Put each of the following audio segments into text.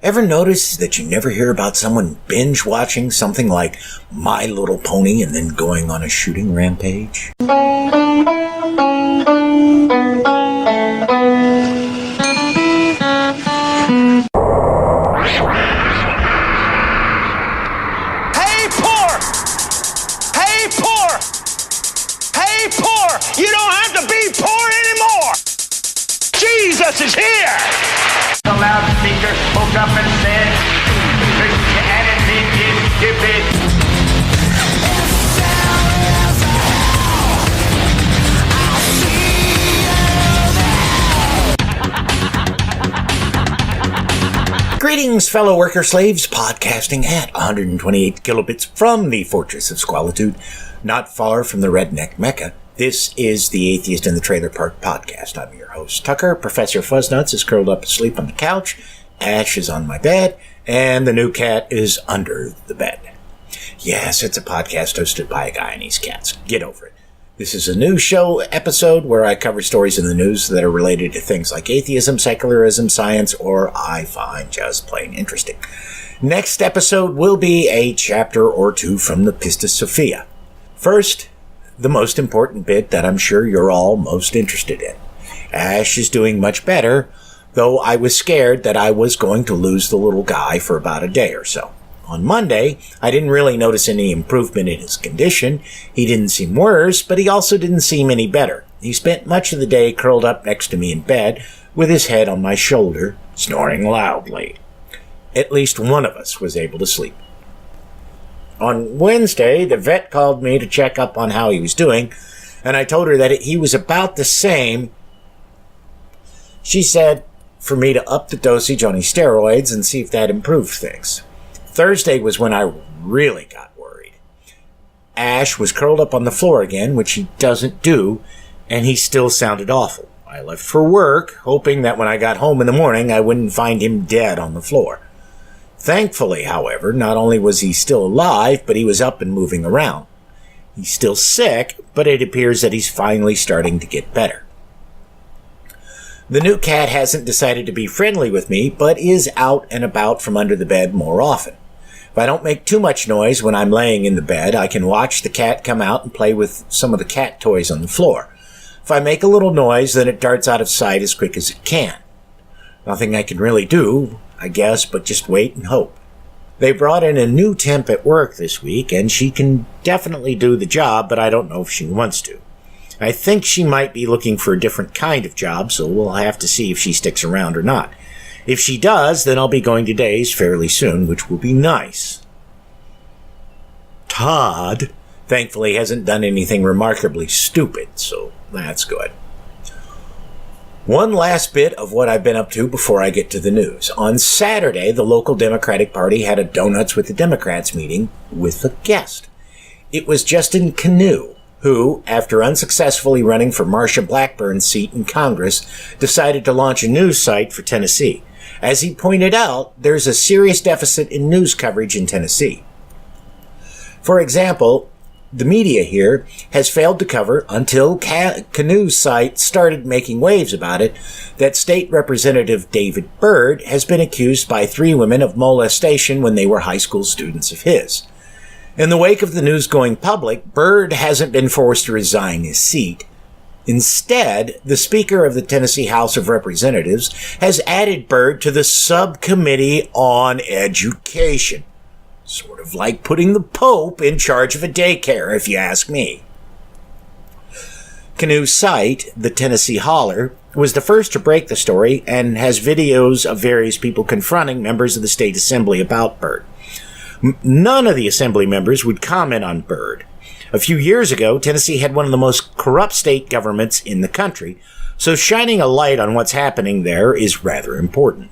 Ever notice that you never hear about someone binge watching something like My Little Pony and then going on a shooting rampage? Hey, poor! Hey, poor! Hey, poor! You don't have to be poor anymore! Jesus is here! The loudspeaker spoke up and said, Christianity is stupid. Greetings, fellow worker slaves, podcasting at 128 kilobits from the Fortress of Squalitude, not far from the redneck Mecca. This is the Atheist in the Trailer Park podcast. I'm your host, Tucker. Professor Fuzznuts is curled up asleep on the couch. Ash is on my bed, and the new cat is under the bed. Yes, it's a podcast hosted by a guy and his cats. Get over it. This is a new show episode where I cover stories in the news that are related to things like atheism, secularism, science, or I find just plain interesting. Next episode will be a chapter or two from the Pistis Sophia. First, the most important bit that I'm sure you're all most interested in. Ash is doing much better, though I was scared that I was going to lose the little guy for about a day or so. On Monday, I didn't really notice any improvement in his condition. He didn't seem worse, but he also didn't seem any better. He spent much of the day curled up next to me in bed, with his head on my shoulder, snoring loudly. At least one of us was able to sleep. On Wednesday, the vet called me to check up on how he was doing, and I told her that he was about the same. She said for me to up the dosage on his steroids and see if that improved things. Thursday was when I really got worried. Ash was curled up on the floor again, which he doesn't do, and he still sounded awful. I left for work, hoping that when I got home in the morning, I wouldn't find him dead on the floor. Thankfully, however, not only was he still alive, but he was up and moving around. He's still sick, but it appears that he's finally starting to get better. The new cat hasn't decided to be friendly with me, but is out and about from under the bed more often. If I don't make too much noise when I'm laying in the bed, I can watch the cat come out and play with some of the cat toys on the floor. If I make a little noise, then it darts out of sight as quick as it can. Nothing I can really do, I guess, but just wait and hope. They brought in a new temp at work this week, and she can definitely do the job, but I don't know if she wants to. I think she might be looking for a different kind of job, so we'll have to see if she sticks around or not. If she does, then I'll be going to days fairly soon, which will be nice. Todd, thankfully, hasn't done anything remarkably stupid, so that's good. One last bit of what I've been up to before I get to the news. On Saturday, the local Democratic Party had a Donuts with the Democrats meeting with a guest. It was Justin Canoe, who, after unsuccessfully running for Marsha Blackburn's seat in Congress, decided to launch a news site for Tennessee. As he pointed out, there's a serious deficit in news coverage in Tennessee. For example, the media here has failed to cover, until Canoe's site started making waves about it, that State Representative David Byrd has been accused by 3 women of molestation when they were high school students of his. In the wake of the news going public, Byrd hasn't been forced to resign his seat. Instead, the Speaker of the Tennessee House of Representatives has added Byrd to the Subcommittee on Education. Sort of like putting the Pope in charge of a daycare, if you ask me. Canoe's site, the Tennessee Holler, was the first to break the story and has videos of various people confronting members of the state assembly about Byrd. None of the assembly members would comment on Byrd. A few years ago, Tennessee had one of the most corrupt state governments in the country, so shining a light on what's happening there is rather important.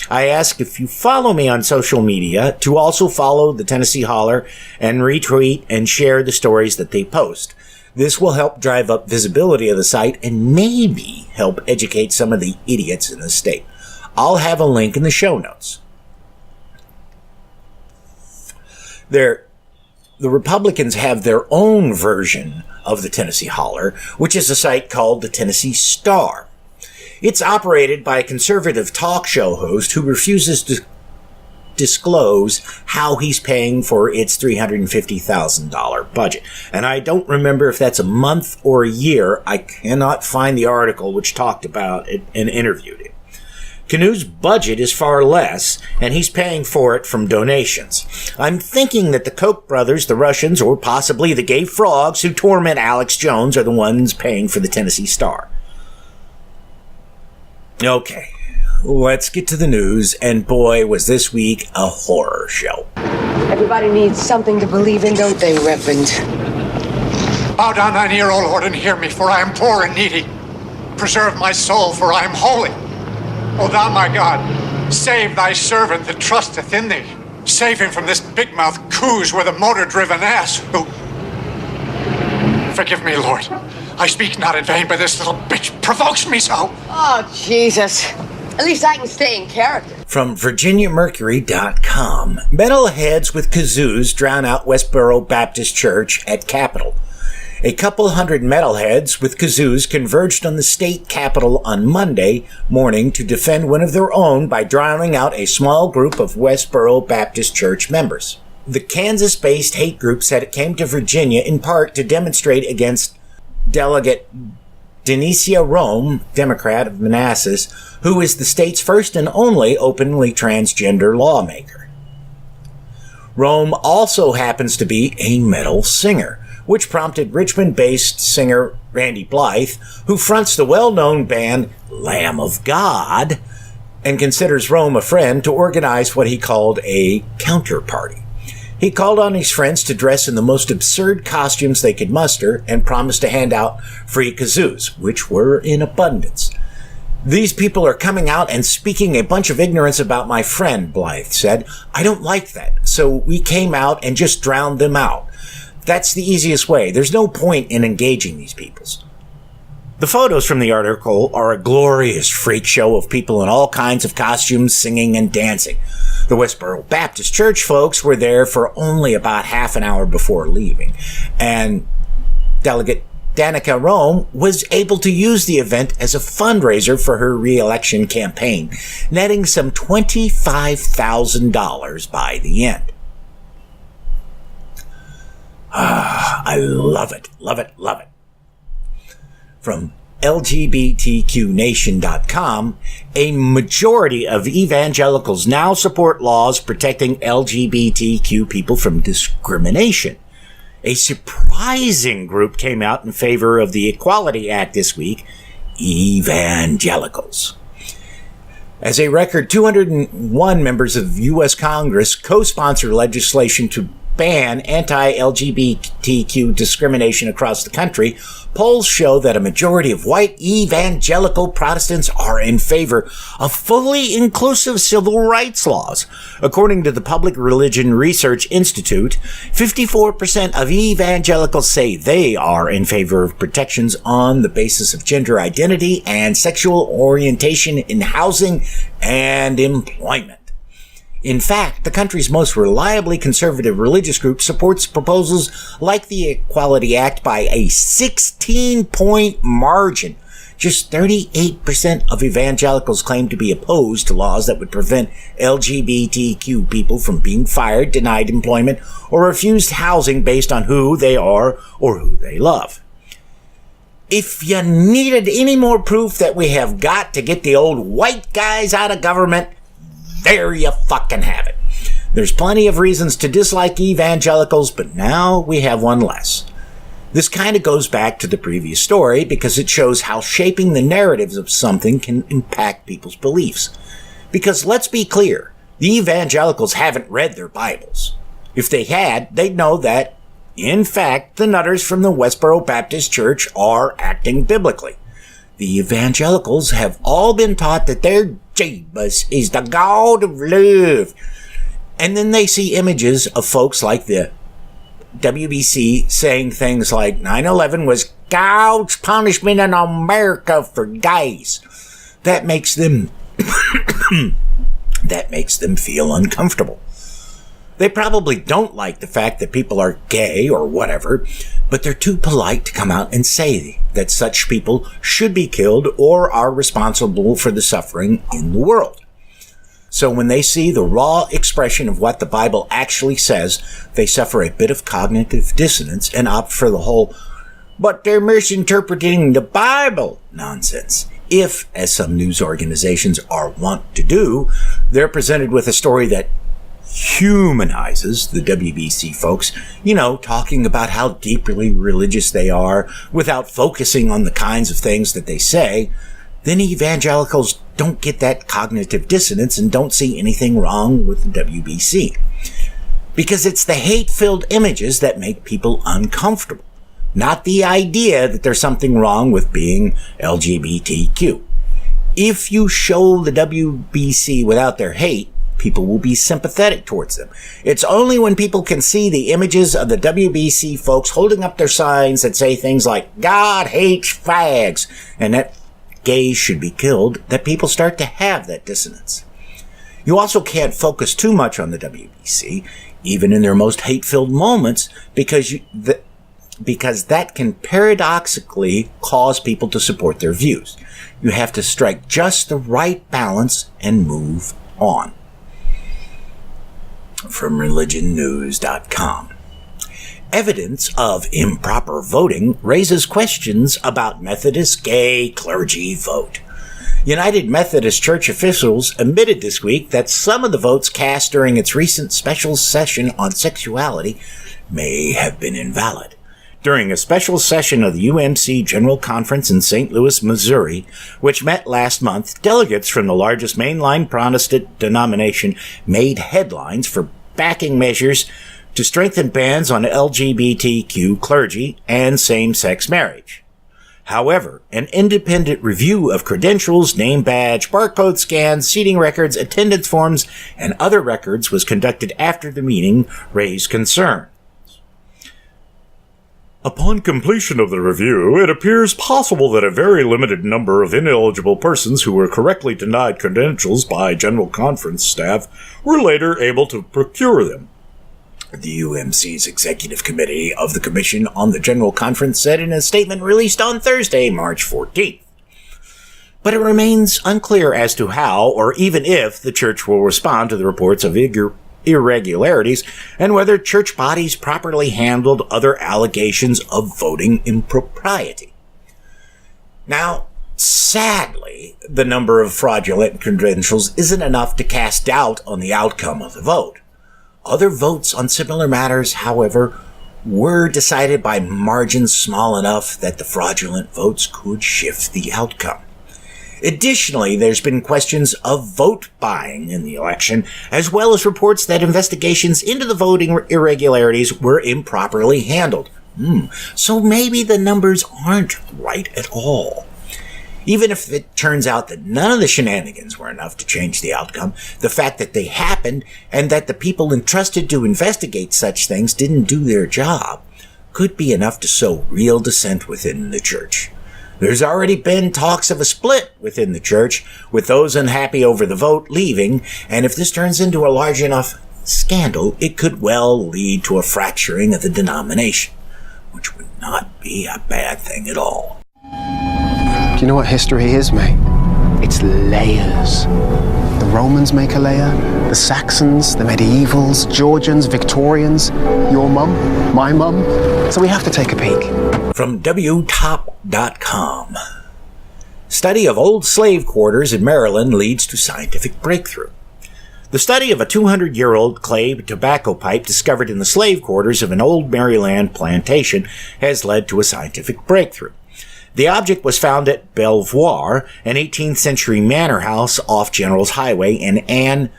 I ask if you follow me on social media to also follow the Tennessee Holler and retweet and share the stories that they post. This will help drive up visibility of the site and maybe help educate some of the idiots in the state. I'll have a link in the show notes. The Republicans have their own version of the Tennessee Holler, which is a site called the Tennessee Star. It's operated by a conservative talk show host who refuses to disclose how he's paying for its $350,000 budget. And I don't remember if that's a month or a year. I cannot find the article which talked about it and interviewed him. Canoe's budget is far less, and he's paying for it from donations. I'm thinking that the Koch brothers, the Russians, or possibly the gay frogs who torment Alex Jones are the ones paying for the Tennessee Star. Okay, let's get to the news, and boy, was this week a horror show. Everybody needs something to believe in, don't they, Reverend? Bow down thine ear, O Lord, and hear me, for I am poor and needy. Preserve my soul, for I am holy. O thou my God, save thy servant that trusteth in thee. Save him from this big-mouthed coos with a motor-driven ass who... Forgive me, Lord. I speak not in vain, but this little bitch provokes me so. Oh, Jesus. At least I can stay in character. From VirginiaMercury.com, metalheads with kazoos drown out Westboro Baptist Church at Capitol. A couple hundred metalheads with kazoos converged on the state capitol on Monday morning to defend one of their own by drowning out a small group of Westboro Baptist Church members. The Kansas-based hate group said it came to Virginia in part to demonstrate against Delegate Denicia Rome, Democrat of Manassas, who is the state's first and only openly transgender lawmaker. Rome also happens to be a metal singer, which prompted Richmond-based singer Randy Blythe, who fronts the well-known band Lamb of God, and considers Rome a friend, to organize what he called a counter-party. He called on his friends to dress in the most absurd costumes they could muster and promised to hand out free kazoos, which were in abundance. These people are coming out and speaking a bunch of ignorance about my friend, Blythe said. I don't like that, so we came out and just drowned them out. That's the easiest way. There's no point in engaging these peoples. The photos from the article are a glorious freak show of people in all kinds of costumes, singing and dancing. The Westboro Baptist Church folks were there for only about half an hour before leaving, and Delegate Danica Rome was able to use the event as a fundraiser for her re-election campaign, netting some $25,000 by the end. I love it, love it, love it. From LGBTQNation.com, a majority of evangelicals now support laws protecting LGBTQ people from discrimination. A surprising group came out in favor of the Equality Act this week, evangelicals. As a record 201 members of U.S. Congress co-sponsor legislation to ban anti-LGBTQ discrimination across the country, polls show that a majority of white evangelical Protestants are in favor of fully inclusive civil rights laws. According to the Public Religion Research Institute, 54% of evangelicals say they are in favor of protections on the basis of gender identity and sexual orientation in housing and employment. In fact, the country's most reliably conservative religious group supports proposals like the Equality Act by a 16-point margin. Just 38% of evangelicals claim to be opposed to laws that would prevent LGBTQ people from being fired, denied employment, or refused housing based on who they are or who they love. If you needed any more proof that we have got to get the old white guys out of government, there you fucking have it. There's plenty of reasons to dislike evangelicals, but now we have one less. This kind of goes back to the previous story because it shows how shaping the narratives of something can impact people's beliefs. Because let's be clear, the evangelicals haven't read their Bibles. If they had, they'd know that, in fact, the nutters from the Westboro Baptist Church are acting biblically. The evangelicals have all been taught that their Jesus is the God of love. And then they see images of folks like the WBC saying things like 9/11 was God's punishment in America for gays. That makes them feel uncomfortable. They probably don't like the fact that people are gay or whatever, but they're too polite to come out and say that such people should be killed or are responsible for the suffering in the world. So when they see the raw expression of what the Bible actually says, they suffer a bit of cognitive dissonance and opt for the whole, but they're misinterpreting the Bible nonsense. If, as some news organizations are wont to do, they're presented with a story that humanizes the WBC folks, talking about how deeply religious they are without focusing on the kinds of things that they say, then evangelicals don't get that cognitive dissonance and don't see anything wrong with the WBC. Because it's the hate-filled images that make people uncomfortable, not the idea that there's something wrong with being LGBTQ. If you show the WBC without their hate, people will be sympathetic towards them. It's only when people can see the images of the WBC folks holding up their signs that say things like, God hates fags, and that gays should be killed, that people start to have that dissonance. You also can't focus too much on the WBC, even in their most hate-filled moments, because that can paradoxically cause people to support their views. You have to strike just the right balance and move on. From religionnews.com. Evidence of improper voting raises questions about Methodist gay clergy vote. United Methodist Church officials admitted this week that some of the votes cast during its recent special session on sexuality may have been invalid. During a special session of the UMC General Conference in St. Louis, Missouri, which met last month, delegates from the largest mainline Protestant denomination made headlines for backing measures to strengthen bans on LGBTQ clergy and same-sex marriage. However, an independent review of credentials, name badge, barcode scans, seating records, attendance forms, and other records was conducted after the meeting raised concern. Upon completion of the review, it appears possible that a very limited number of ineligible persons who were correctly denied credentials by General Conference staff were later able to procure them. The UMC's Executive Committee of the Commission on the General Conference said in a statement released on Thursday, March 14th. But it remains unclear as to how, or even if, the church will respond to the reports of irregularities and whether church bodies properly handled other allegations of voting impropriety. Now, sadly, the number of fraudulent credentials isn't enough to cast doubt on the outcome of the vote. Other votes on similar matters, however, were decided by margins small enough that the fraudulent votes could shift the outcome. Additionally, there's been questions of vote buying in the election, as well as reports that investigations into the voting irregularities were improperly handled. So maybe the numbers aren't right at all. Even if it turns out that none of the shenanigans were enough to change the outcome, the fact that they happened and that the people entrusted to investigate such things didn't do their job could be enough to sow real dissent within the church. There's already been talks of a split within the church, with those unhappy over the vote leaving, and if this turns into a large enough scandal, it could well lead to a fracturing of the denomination, which would not be a bad thing at all. Do you know what history is, mate? It's layers. The Romans make a layer, the Saxons, the medievals, Georgians, Victorians, your mum, my mum. So we have to take a peek. From WTOP.com. Study of old slave quarters in Maryland leads to scientific breakthrough. The study of a 200-year-old clay tobacco pipe discovered in the slave quarters of an old Maryland plantation has led to a scientific breakthrough. The object was found at Belvoir, an 18th-century manor house off Generals Highway in Anne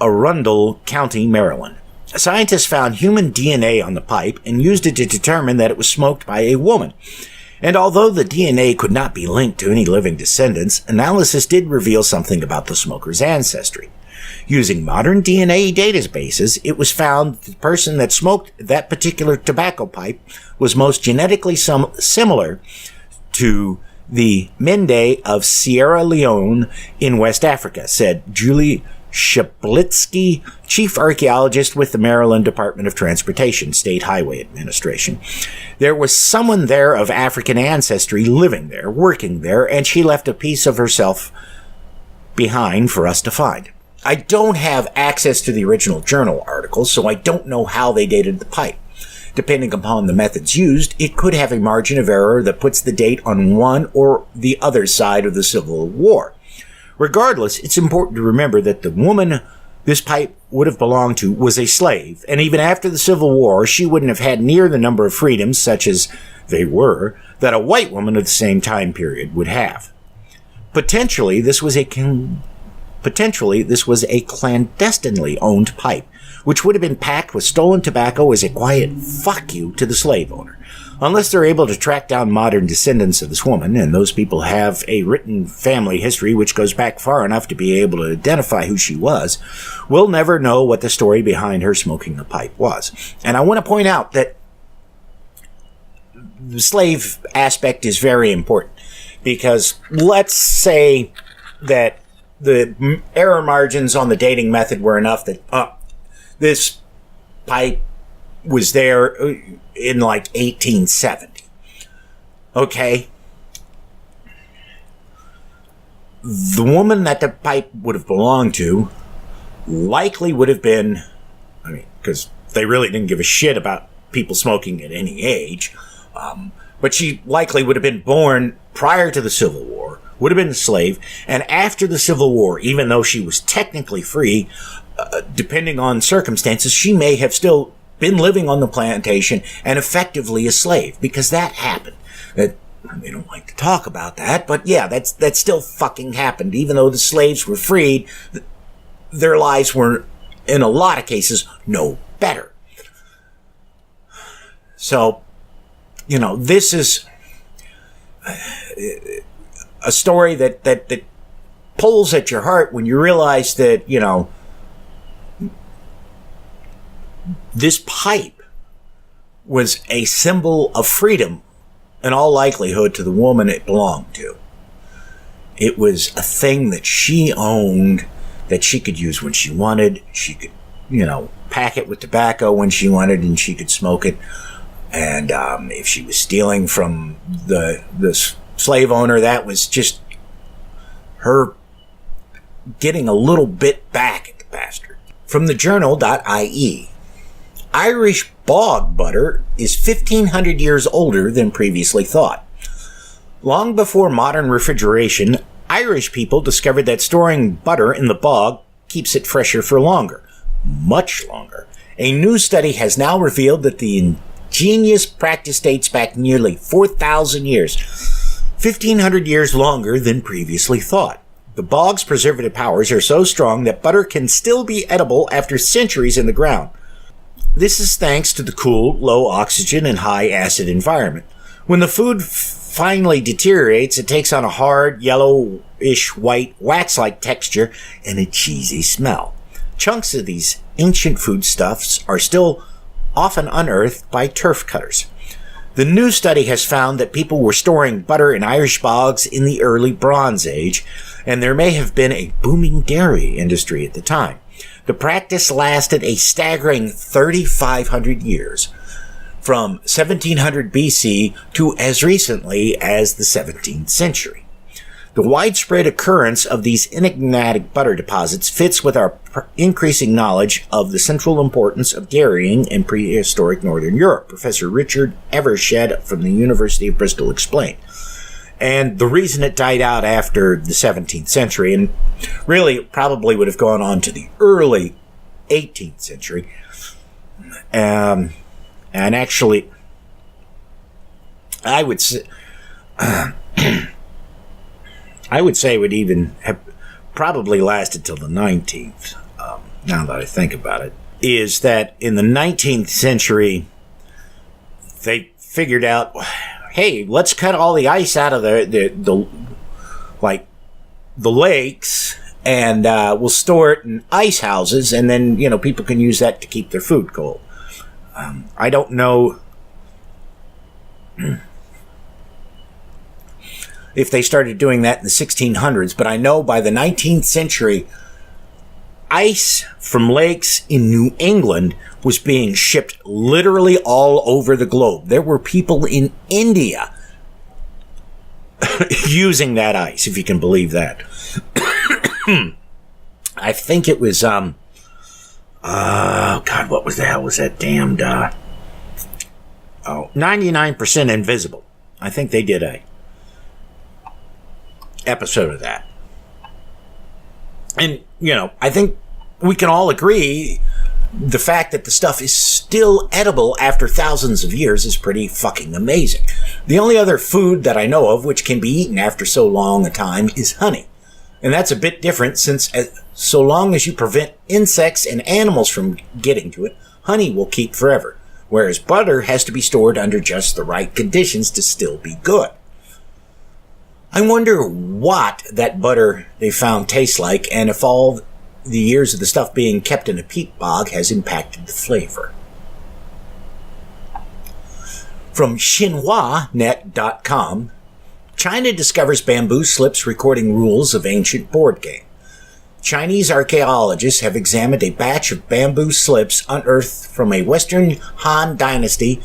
Arundel County, Maryland. Scientists found human DNA on the pipe and used it to determine that it was smoked by a woman. And although the DNA could not be linked to any living descendants, analysis did reveal something about the smoker's ancestry. Using modern DNA databases, it was found the person that smoked that particular tobacco pipe was most genetically similar to the Mende of Sierra Leone in West Africa, said Julie Shablitsky, chief archaeologist with the Maryland Department of Transportation State Highway Administration. There was someone there of African ancestry living there, working there, and she left a piece of herself behind for us to find. I don't have access to the original journal articles, so I don't know how they dated the pipe. Depending upon the methods used, it could have a margin of error that puts the date on one or the other side of the Civil War. Regardless, it's important to remember that the woman this pipe would have belonged to was a slave, and even after the Civil War, she wouldn't have had near the number of freedoms, such as they were, that a white woman of the same time period would have. Potentially, this was a clandestinely owned pipe, which would have been packed with stolen tobacco as a quiet fuck you to the slave owner. Unless they're able to track down modern descendants of this woman, and those people have a written family history which goes back far enough to be able to identify who she was, we'll never know what the story behind her smoking the pipe was. And I want to point out that the slave aspect is very important, because let's say that the error margins on the dating method were enough that this pipe was there in like 1870. Okay? The woman that the pipe would have belonged to likely would have been, because they really didn't give a shit about people smoking at any age, but she likely would have been born prior to the Civil War, would have been a slave, and after the Civil War, even though she was technically free, depending on circumstances, she may have still been living on the plantation and effectively a slave, because that happened. They don't like to talk about that, but yeah, that still fucking happened. Even though the slaves were freed, their lives were, in a lot of cases, no better. So, this is a story that pulls at your heart when you realize that, this pipe was a symbol of freedom, in all likelihood, to the woman it belonged to. It was a thing that she owned, that she could use when she wanted. She could, pack it with tobacco when she wanted, and she could smoke it. And if she was stealing from the slave owner, that was just her getting a little bit back at the bastard. From the journal.ie, Irish bog butter is 1,500 years older than previously thought. Long before modern refrigeration, Irish people discovered that storing butter in the bog keeps it fresher for longer. Much longer. A new study has now revealed that the ingenious practice dates back nearly 4,000 years, 1,500 years longer than previously thought. The bog's preservative powers are so strong that butter can still be edible after centuries in the ground. This is thanks to the cool, low oxygen, and high acid environment. When the food finally deteriorates, it takes on a hard, yellowish white, wax-like texture and a cheesy smell. Chunks of these ancient foodstuffs are still often unearthed by turf cutters. The new study has found that people were storing butter in Irish bogs in the early Bronze Age, and there may have been a booming dairy industry at the time. The practice lasted a staggering 3,500 years, from 1700 BC to as recently as the 17th century. The widespread occurrence of these enigmatic butter deposits fits with our increasing knowledge of the central importance of dairying in prehistoric Northern Europe, Professor Richard Evershed from the University of Bristol explained. And the reason it died out after the 17th century, and really probably would have gone on to the early 18th century, and actually, I would say it would even have probably lasted till the 19th, now that I think about it, is that in the 19th century, they figured out, hey, let's cut all the ice out of the lakes, and we'll store it in ice houses, and then, people can use that to keep their food cold. I don't know if they started doing that in the 1600s, but I know by the 19th century, ice from lakes in New England was being shipped literally all over the globe. There were people in India using that ice, if you can believe that. I think it was, God, what was the hell was that damned, 99% Invisible. I think they did a episode of that. And, I think we can all agree the fact that the stuff is still edible after thousands of years is pretty fucking amazing. The only other food that I know of which can be eaten after so long a time is honey. And that's a bit different since so long as you prevent insects and animals from getting to it, honey will keep forever. Whereas butter has to be stored under just the right conditions to still be good. I wonder what that butter they found tastes like and if all the years of the stuff being kept in a peat bog has impacted the flavor. From XinhuaNet.com, China discovers bamboo slips recording rules of ancient board game. Chinese archaeologists have examined a batch of bamboo slips unearthed from a Western Han Dynasty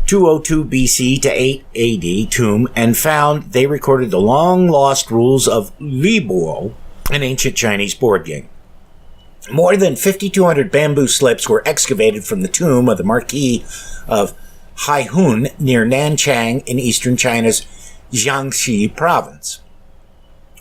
202 BC to 8 AD tomb and found they recorded the long-lost rules of Libuo, an ancient Chinese board game. More than 5,200 bamboo slips were excavated from the tomb of the Marquis of Haihun near Nanchang in eastern China's Jiangxi province.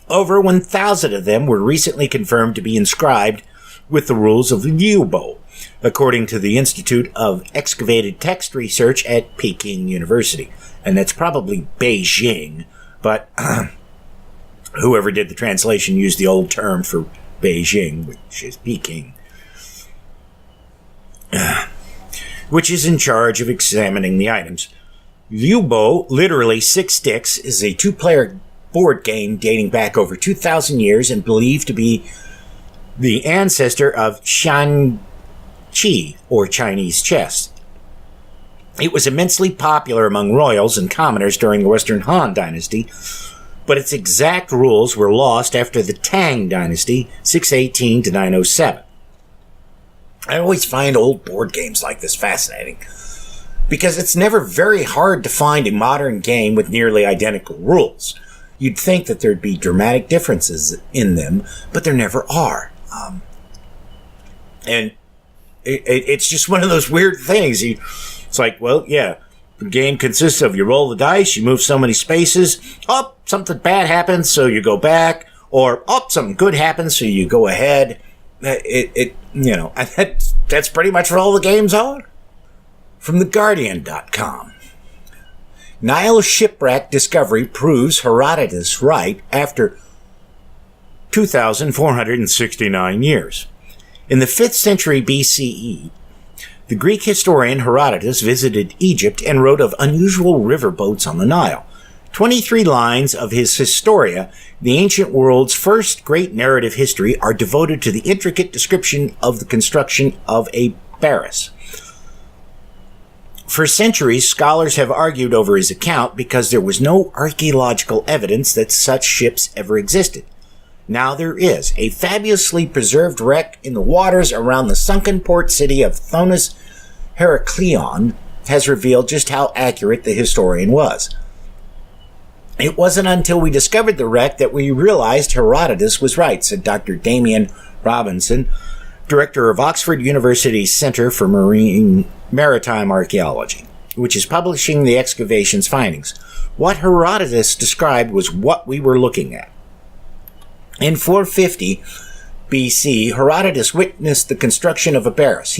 Over 1,000 of them were recently confirmed to be inscribed with the rules of Liubo, according to the Institute of Excavated Text Research at Peking University. And that's probably Beijing, but whoever did the translation used the old term for Beijing, which is Peking, which is in charge of examining the items. Liubo, literally 6 sticks, is a 2-player board game dating back over 2,000 years and believed to be the ancestor of Shanqi, or Chinese chess. It was immensely popular among royals and commoners during the Western Han Dynasty, but its exact rules were lost after the Tang Dynasty, 618 to 907. I always find old board games like this fascinating, because it's never very hard to find a modern game with nearly identical rules. You'd think that there'd be dramatic differences in them, but there never are. And it's just one of those weird things. It's like, well, yeah, the game consists of you roll the dice, you move so many spaces, something bad happens, so you go back, or something good happens, so you go ahead. That's pretty much what all the games are. From TheGuardian.com. Nile shipwreck discovery proves Herodotus right after 2,469 years. In the 5th century BCE, the Greek historian Herodotus visited Egypt and wrote of unusual riverboats on the Nile. 23 lines of his Historia, the ancient world's first great narrative history, are devoted to the intricate description of the construction of a barrass. For centuries, scholars have argued over his account because there was no archaeological evidence that such ships ever existed. Now there is. A fabulously preserved wreck in the waters around the sunken port city of Thonis Heraklion has revealed just how accurate the historian was. It wasn't until we discovered the wreck that we realized Herodotus was right, said Dr. Damien Robinson, director of Oxford University's Center for Maritime Archaeology, which is publishing the excavation's findings. What Herodotus described was what we were looking at. In 450 BC, Herodotus witnessed the construction of a barrass.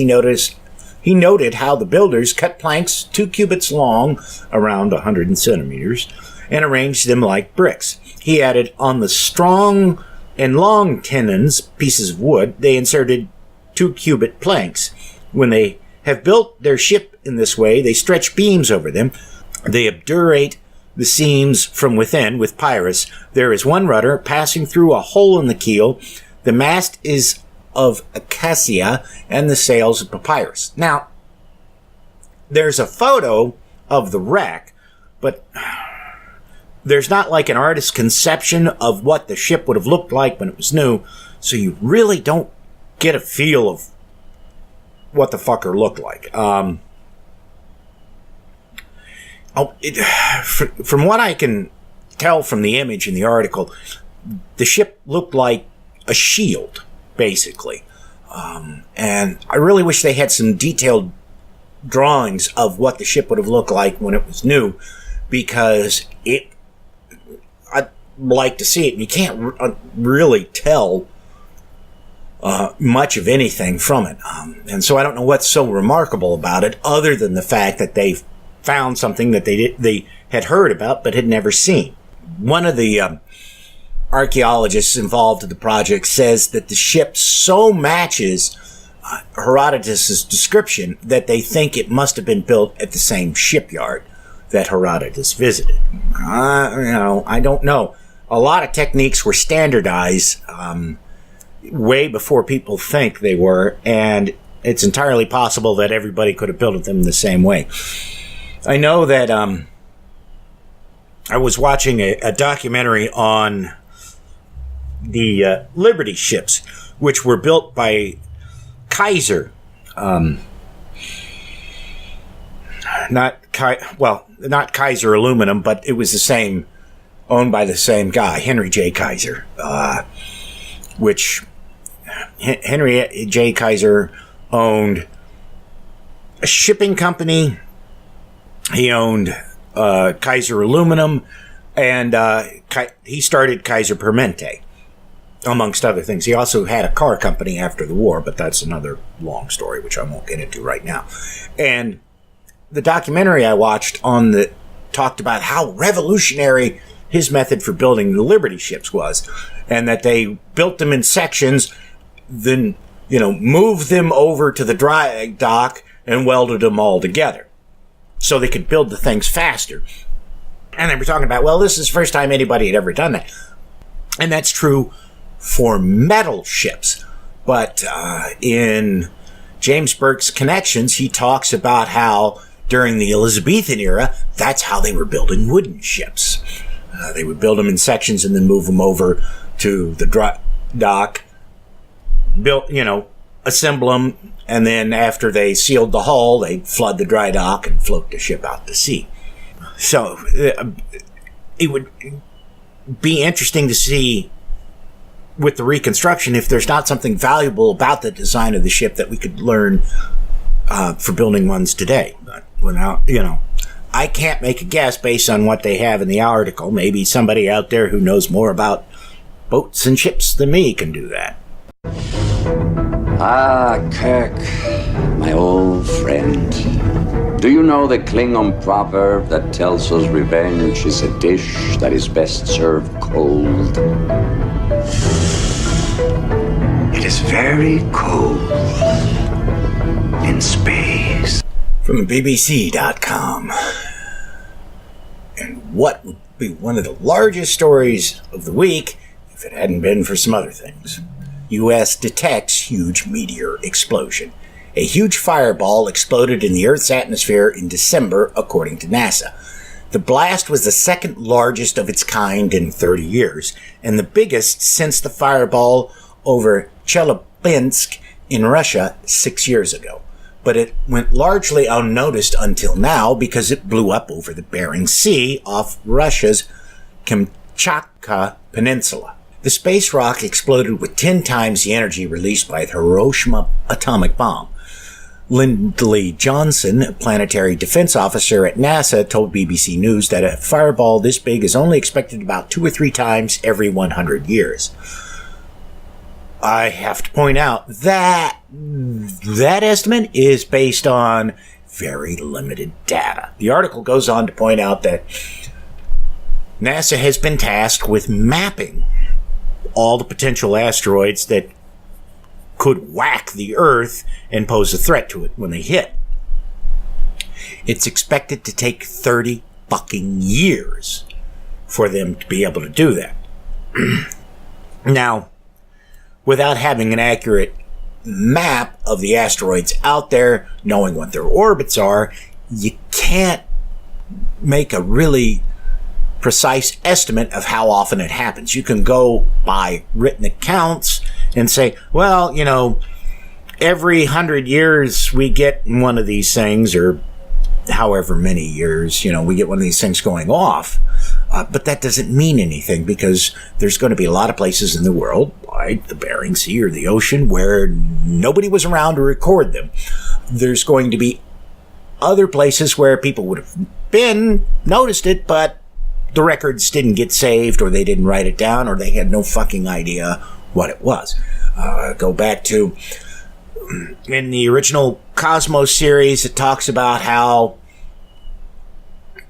He noted how the builders cut planks 2 cubits long, around 100 centimeters, and arranged them like bricks. He added, on the strong and long tenons, pieces of wood, they inserted 2-cubit planks. When they have built their ship in this way, they stretch beams over them. They obdurate the seams from within with pyrus. There is one rudder passing through a hole in the keel. The mast is of acacia and the sails of papyrus. Now, there's a photo of the wreck, but there's not like an artist's conception of what the ship would have looked like when it was new, so you really don't get a feel of what the fucker looked like. From what I can tell from the image in the article, the ship looked like a shield, basically. And I really wish they had some detailed drawings of what the ship would have looked like when it was new, because I'd like to see it, and you can't really tell much of anything from it. And so I don't know what's so remarkable about it, other than the fact that they found something that they had heard about but had never seen. One of the archaeologists involved in the project says that the ship so matches Herodotus' description that they think it must have been built at the same shipyard that Herodotus visited. I don't know. A lot of techniques were standardized way before people think they were, and it's entirely possible that everybody could have built them the same way. I know that I was watching a documentary on the Liberty ships, which were built by Kaiser. Not Kaiser Aluminum, but it was the same, owned by the same guy, Henry J. Kaiser, which Henry J. Kaiser owned a shipping company. He owned Kaiser Aluminum, and he started Kaiser Permanente, amongst other things. He also had a car company after the war, but that's another long story, which I won't get into right now. And the documentary I watched talked about how revolutionary his method for building the Liberty ships was, and that they built them in sections, then, moved them over to the dry dock and welded them all together so they could build the things faster. And they were talking about, well, this is the first time anybody had ever done that. And that's true for metal ships. But in James Burke's Connections, he talks about how during the Elizabethan era, that's how they were building wooden ships. They would build them in sections and then move them over to the dry dock, assemble them, and then after they sealed the hull, they'd flood the dry dock and float the ship out to sea. So it would be interesting to see with the reconstruction if there's not something valuable about the design of the ship that we could learn for building ones today. But without, I can't make a guess based on what they have in the article. Maybe somebody out there who knows more about boats and ships than me can do that. Ah, Kirk, my old friend. Do you know the Klingon proverb that tells us revenge is a dish that is best served cold? It is very cold in space. From BBC.com. And what would be one of the largest stories of the week if it hadn't been for some other things? U.S. detects huge meteor explosion. A huge fireball exploded in the Earth's atmosphere in December, according to NASA. The blast was the second largest of its kind in 30 years, and the biggest since the fireball over Chelyabinsk in Russia 6 years ago. But it went largely unnoticed until now because it blew up over the Bering Sea off Russia's Kamchatka Peninsula. The space rock exploded with 10 times the energy released by the Hiroshima atomic bomb. Lindley Johnson, a planetary defense officer at NASA, told BBC News that a fireball this big is only expected about 2 or 3 times every 100 years. I have to point out that that estimate is based on very limited data. The article goes on to point out that NASA has been tasked with mapping all the potential asteroids that could whack the Earth and pose a threat to it when they hit. It's expected to take 30 fucking years for them to be able to do that. Now, without having an accurate map of the asteroids out there, knowing what their orbits are, you can't make a really precise estimate of how often it happens. You can go by written accounts and say, well, every 100 years we get one of these things, or however many years, we get one of these things going off. But that doesn't mean anything, because there's going to be a lot of places in the world, like the Bering Sea or the ocean, where nobody was around to record them. There's going to be other places where people would have noticed it, but the records didn't get saved, or they didn't write it down, or they had no fucking idea what it was. Go back to, in the original Cosmos series, it talks about how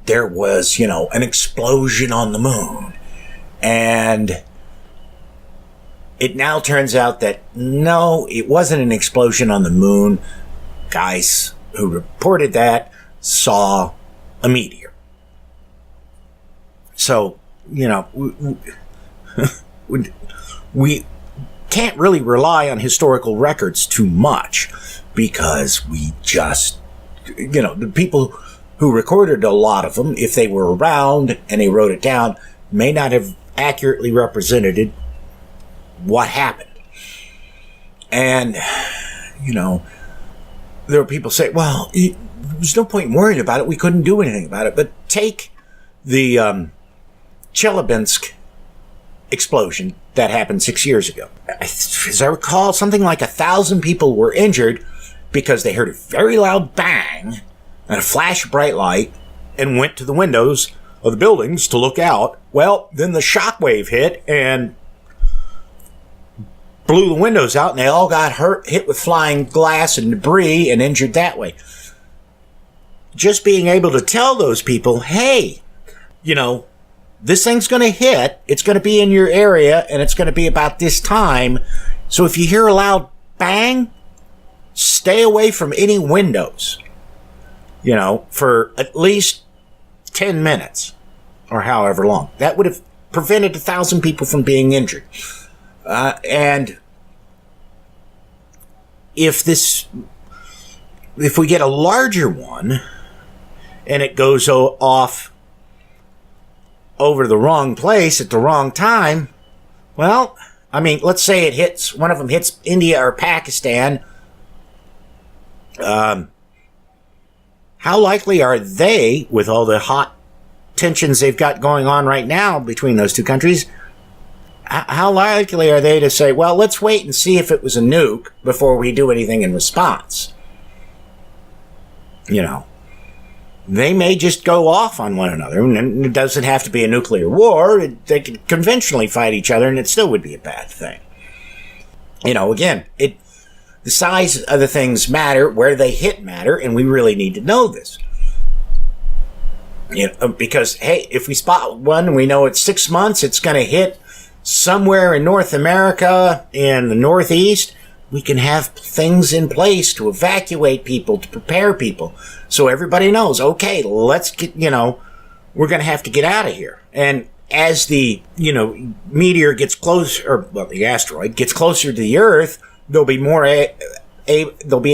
there was, an explosion on the moon. And it now turns out that no, it wasn't an explosion on the moon. Guys who reported that saw a meteor. So, we can't really rely on historical records too much, because we just, the people who recorded a lot of them, if they were around and they wrote it down, may not have accurately represented what happened. And, there were people say, well, there's no point in worrying about it. We couldn't do anything about it. But take the Chelyabinsk explosion that happened 6 years ago. As I recall, something like 1,000 people were injured because they heard a very loud bang and a flash of bright light and went to the windows of the buildings to look out. Well, then the shockwave hit and blew the windows out, and they all got hit with flying glass and debris and injured that way. Just being able to tell those people, hey, this thing's going to hit, it's going to be in your area, and it's going to be about this time. So if you hear a loud bang, stay away from any windows, for at least 10 minutes or however long. That would have prevented 1,000 people from being injured. And if we get a larger one and it goes off over the wrong place at the wrong time, well, let's say one of them hits India or Pakistan. How likely are they, with all the hot tensions they've got going on right now between those two countries, how likely are they to say, well, let's wait and see if it was a nuke before we do anything in response? They may just go off on one another, and it doesn't have to be a nuclear war. They could conventionally fight each other, and it still would be a bad thing. Again, the size of the things matter, where they hit matter, and we really need to know this. Because, hey, if we spot one and we know it's 6 months, it's going to hit somewhere in North America, in the Northeast, we can have things in place to evacuate people, to prepare people. So everybody knows, okay, let's get, we're going to have to get out of here. And as the, meteor gets closer, the asteroid gets closer to the Earth, they'll be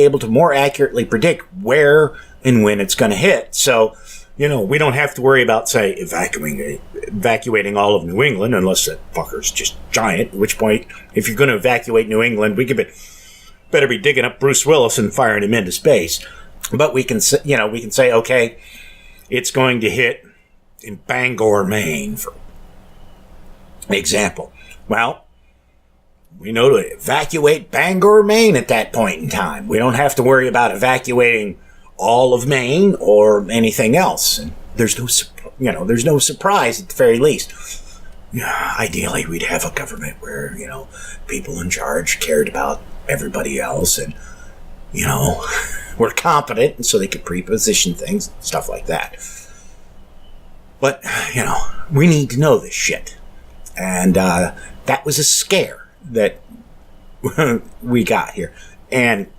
able to more accurately predict where and when it's going to hit. So, we don't have to worry about, say, evacuating all of New England, unless that fucker's just giant, at which point, if you're going to evacuate New England, we could better be digging up Bruce Willis and firing him into space. But we can say, okay, it's going to hit in Bangor, Maine, for example. Well, we know to evacuate Bangor, Maine at that point in time. We don't have to worry about evacuating all of Maine or anything else. And there's no surprise at the very least. Ideally, we'd have a government where, people in charge cared about everybody else and, were competent, and so they could pre-position things, stuff like that. But, we need to know this shit. And that was a scare that we got here. And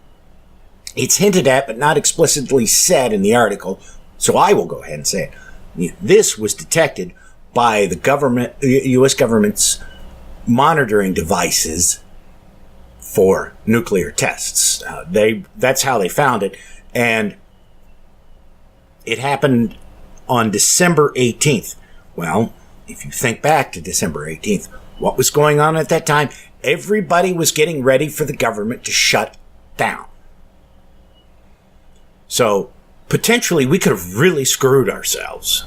it's hinted at, but not explicitly said in the article, so I will go ahead and say it. This was detected by the U.S. government's monitoring devices for nuclear tests. That's how they found it. And it happened on December 18th. Well, if you think back to December 18th, what was going on at that time? Everybody was getting ready for the government to shut down. So, potentially, we could have really screwed ourselves.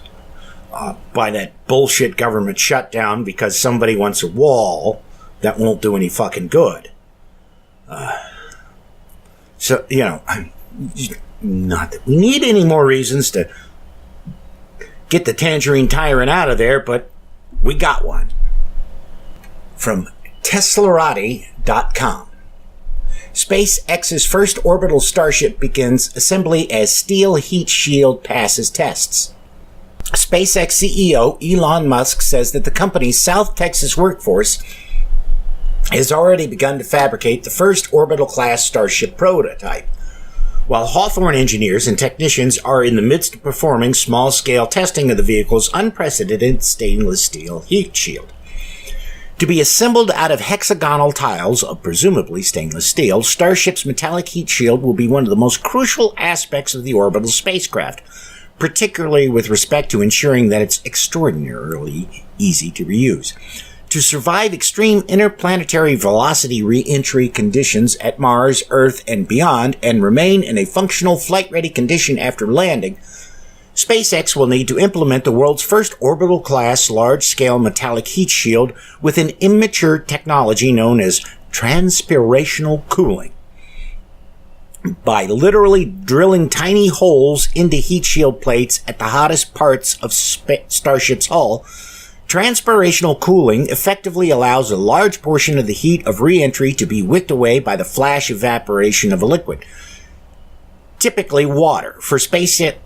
by that bullshit government shutdown because somebody wants a wall that won't do any fucking good. So, you know, not that we need any more reasons to get the tangerine tyrant out of there, but we got one. From Teslarati.com. SpaceX's first orbital Starship begins assembly as steel heat shield passes tests. SpaceX CEO Elon Musk says that the company's South Texas workforce has already begun to fabricate the first orbital-class Starship prototype, while Hawthorne engineers and technicians are in the midst of performing small-scale testing of the vehicle's unprecedented stainless steel heat shield. To be assembled out of hexagonal tiles of presumably stainless steel, Starship's metallic heat shield will be one of the most crucial aspects of the orbital spacecraft, particularly with respect to ensuring that it's extraordinarily easy to reuse. To survive extreme interplanetary velocity re-entry conditions at Mars, Earth, and beyond, and remain in a functional flight-ready condition after landing, SpaceX will need to implement the world's first orbital-class large-scale metallic heat shield with an immature technology known as transpirational cooling. By literally drilling tiny holes into heat shield plates at the hottest parts of Starship's hull, transpirational cooling effectively allows a large portion of the heat of re-entry to be wicked away by the flash evaporation of a liquid, typically water. For SpaceX's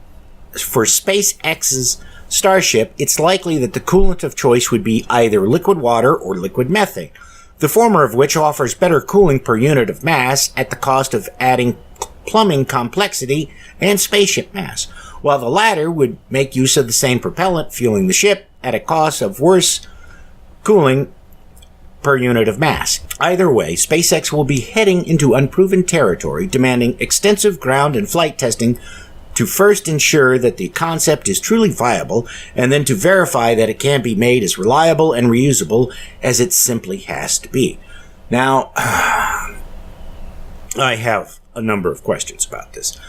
Starship, it's likely that the coolant of choice would be either liquid water or liquid methane, the former of which offers better cooling per unit of mass at the cost of adding plumbing complexity and spaceship mass, while the latter would make use of the same propellant fueling the ship at a cost of worse cooling per unit of mass. Either way, SpaceX will be heading into unproven territory, demanding extensive ground and flight testing to first ensure that the concept is truly viable, and then to verify that it can be made as reliable and reusable as it simply has to be. Now, I have a number of questions about this.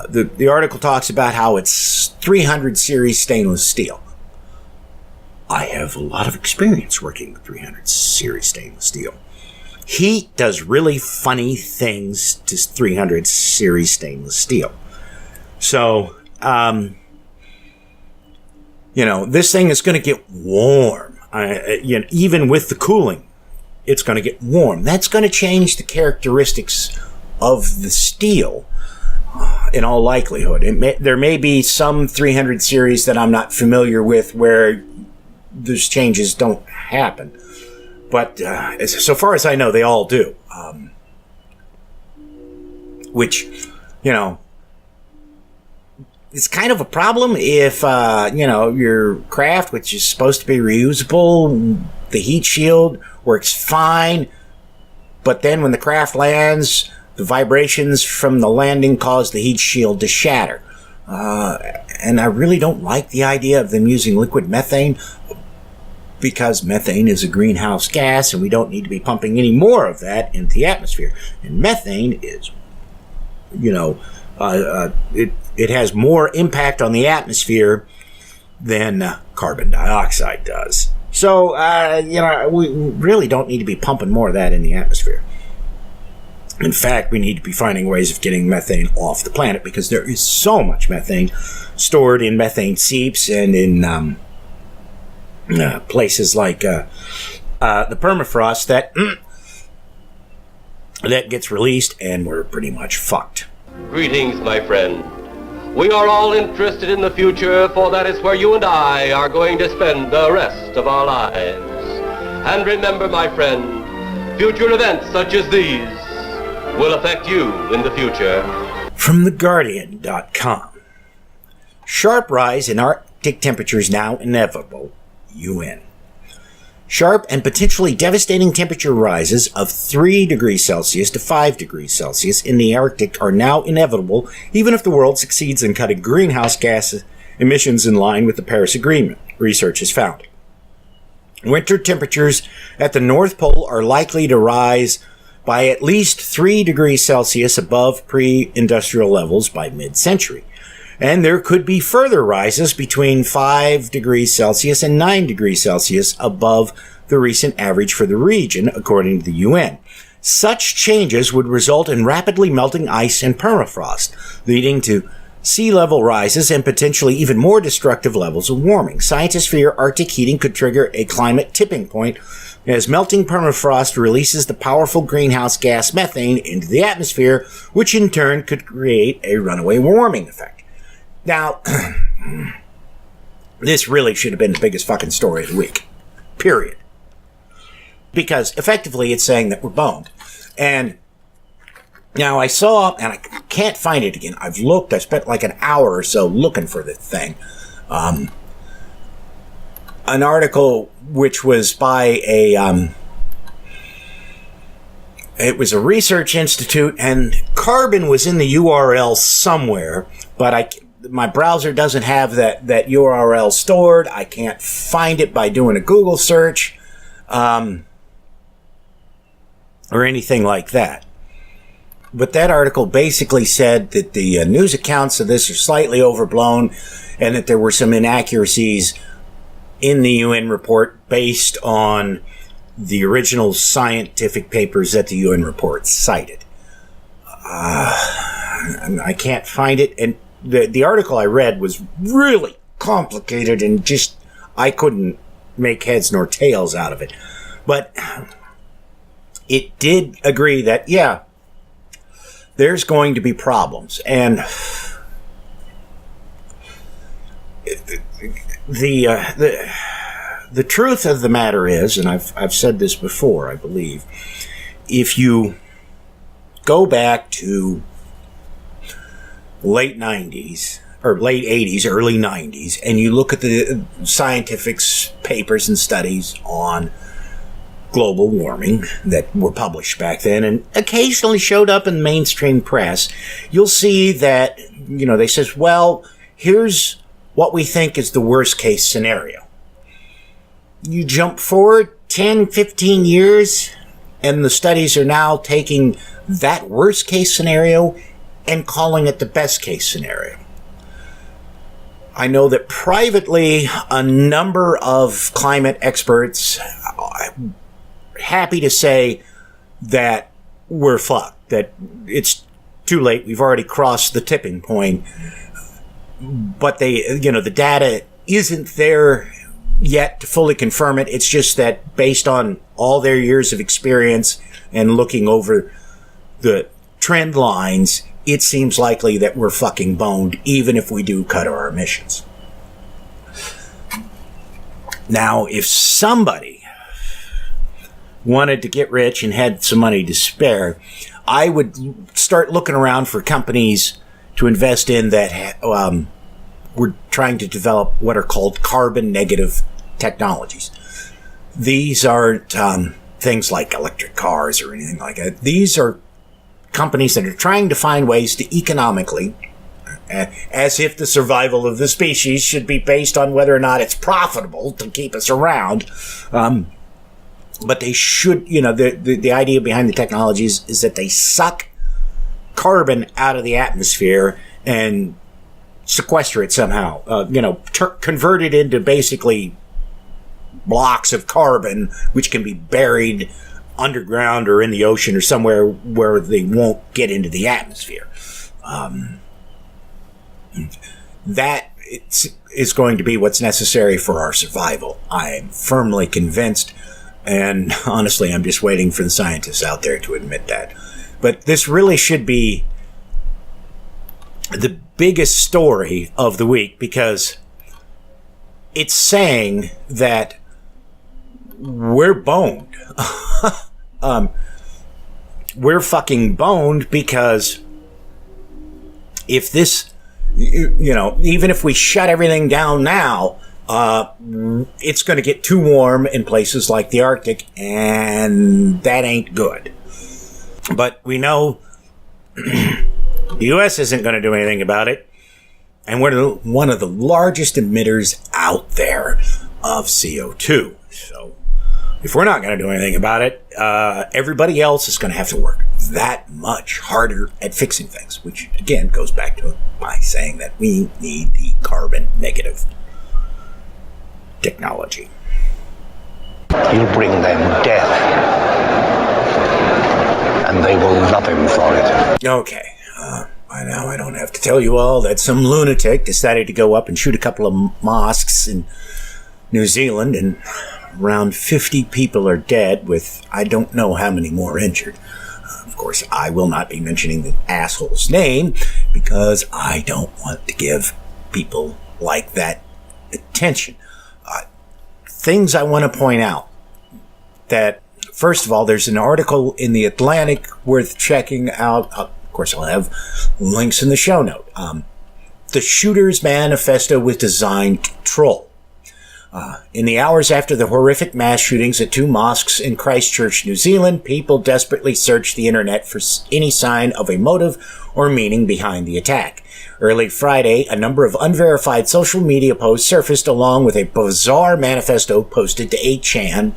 The article talks about how it's 300 series stainless steel. I have a lot of experience working with 300 series stainless steel. Heat does really funny things to 300 series stainless steel. So, this thing is going to get warm. Even with the cooling, it's going to get warm. That's going to change the characteristics of the steel, in all likelihood. There may be some 300 series that I'm not familiar with where those changes don't happen. But so far as I know, they all do. Which, it's kind of a problem if, your craft, which is supposed to be reusable, the heat shield works fine, but then when the craft lands, the vibrations from the landing cause the heat shield to shatter. And I really don't like the idea of them using liquid methane, because methane is a greenhouse gas and we don't need to be pumping any more of that into the atmosphere. And methane is, it has more impact on the atmosphere than carbon dioxide does. So, we really don't need to be pumping more of that in the atmosphere. In fact, we need to be finding ways of getting methane off the planet, because there is so much methane stored in methane seeps and in places like the permafrost that gets released, and we're pretty much fucked. Greetings, my friend. We are all interested in the future, for that is where you and I are going to spend the rest of our lives. And remember, my friend, future events such as these will affect you in the future. From TheGuardian.com. Sharp rise in Arctic temperatures now inevitable. UN. Sharp and potentially devastating temperature rises of 3 degrees Celsius to 5 degrees Celsius in the Arctic are now inevitable, even if the world succeeds in cutting greenhouse gas emissions in line with the Paris Agreement, research has found. Winter temperatures at the North Pole are likely to rise by at least 3 degrees Celsius above pre-industrial levels by mid-century. And there could be further rises between 5 degrees Celsius and 9 degrees Celsius above the recent average for the region, according to the UN. Such changes would result in rapidly melting ice and permafrost, leading to sea level rises and potentially even more destructive levels of warming. Scientists fear Arctic heating could trigger a climate tipping point as melting permafrost releases the powerful greenhouse gas methane into the atmosphere, which in turn could create a runaway warming effect. Now, this really should have been the biggest fucking story of the week. Period. Because effectively it's saying that we're boned. And now I saw, and I can't find it again. I've looked, I spent like an hour or so looking for the thing. An article which was by it was a research institute, and carbon was in the URL somewhere, but my browser doesn't have that URL stored. I can't find it by doing a Google search, or anything like that. But that article basically said that the news accounts of this are slightly overblown and that there were some inaccuracies in the UN report based on the original scientific papers that the UN report cited. I can't find it. And the article I read was really complicated and just, I couldn't make heads nor tails out of it. But it did agree that, yeah, there's going to be problems. And the truth of the matter is, and I've said this before, I believe, if you go back to late 90s, or late 80s, early 90s, and you look at the scientific papers and studies on global warming that were published back then and occasionally showed up in mainstream press, you'll see that, they says, well, here's what we think is the worst case scenario. You jump forward 10, 15 years, and the studies are now taking that worst case scenario and calling it the best case scenario. I know that privately, a number of climate experts are happy to say that we're fucked, that it's too late, we've already crossed the tipping point. But the data isn't there yet to fully confirm it. It's just that based on all their years of experience and looking over the trend lines, it seems likely that we're fucking boned, even if we do cut our emissions. Now, if somebody wanted to get rich and had some money to spare, I would start looking around for companies to invest in that we're trying to develop what are called carbon negative technologies. These aren't things like electric cars or anything like that. These are companies that are trying to find ways to economically, as if the survival of the species should be based on whether or not it's profitable to keep us around. But they should, the idea behind the technologies is that they suck carbon out of the atmosphere and sequester it somehow, convert it into basically blocks of carbon, which can be buried underground or in the ocean or somewhere where they won't get into the atmosphere. That is going to be what's necessary for our survival. I'm firmly convinced, and honestly, I'm just waiting for the scientists out there to admit that. But this really should be the biggest story of the week, because it's saying that we're boned. We're fucking boned, because if this, even if we shut everything down now, it's going to get too warm in places like the Arctic, and that ain't good. But we know the U.S. isn't going to do anything about it, and we're one of the largest emitters out there of CO2. So if we're not going to do anything about it, everybody else is going to have to work that much harder at fixing things, which again goes back to my saying that we need the carbon negative technology. He'll bring them death, and they will love him for it. Okay, by now I don't have to tell you all that some lunatic decided to go up and shoot a couple of mosques in New Zealand, and around 50 people are dead, with I don't know how many more injured. Of course, I will not be mentioning the asshole's name, because I don't want to give people like that attention. Things I want to point out. That, first of all, there's an article in The Atlantic worth checking out. Of course, I'll have links in the show note. The Shooter's Manifesto was designed to troll. In the hours after the horrific mass shootings at 2 mosques in Christchurch, New Zealand, people desperately searched the internet for any sign of a motive or meaning behind the attack. Early Friday, a number of unverified social media posts surfaced along with a bizarre manifesto posted to 8chan,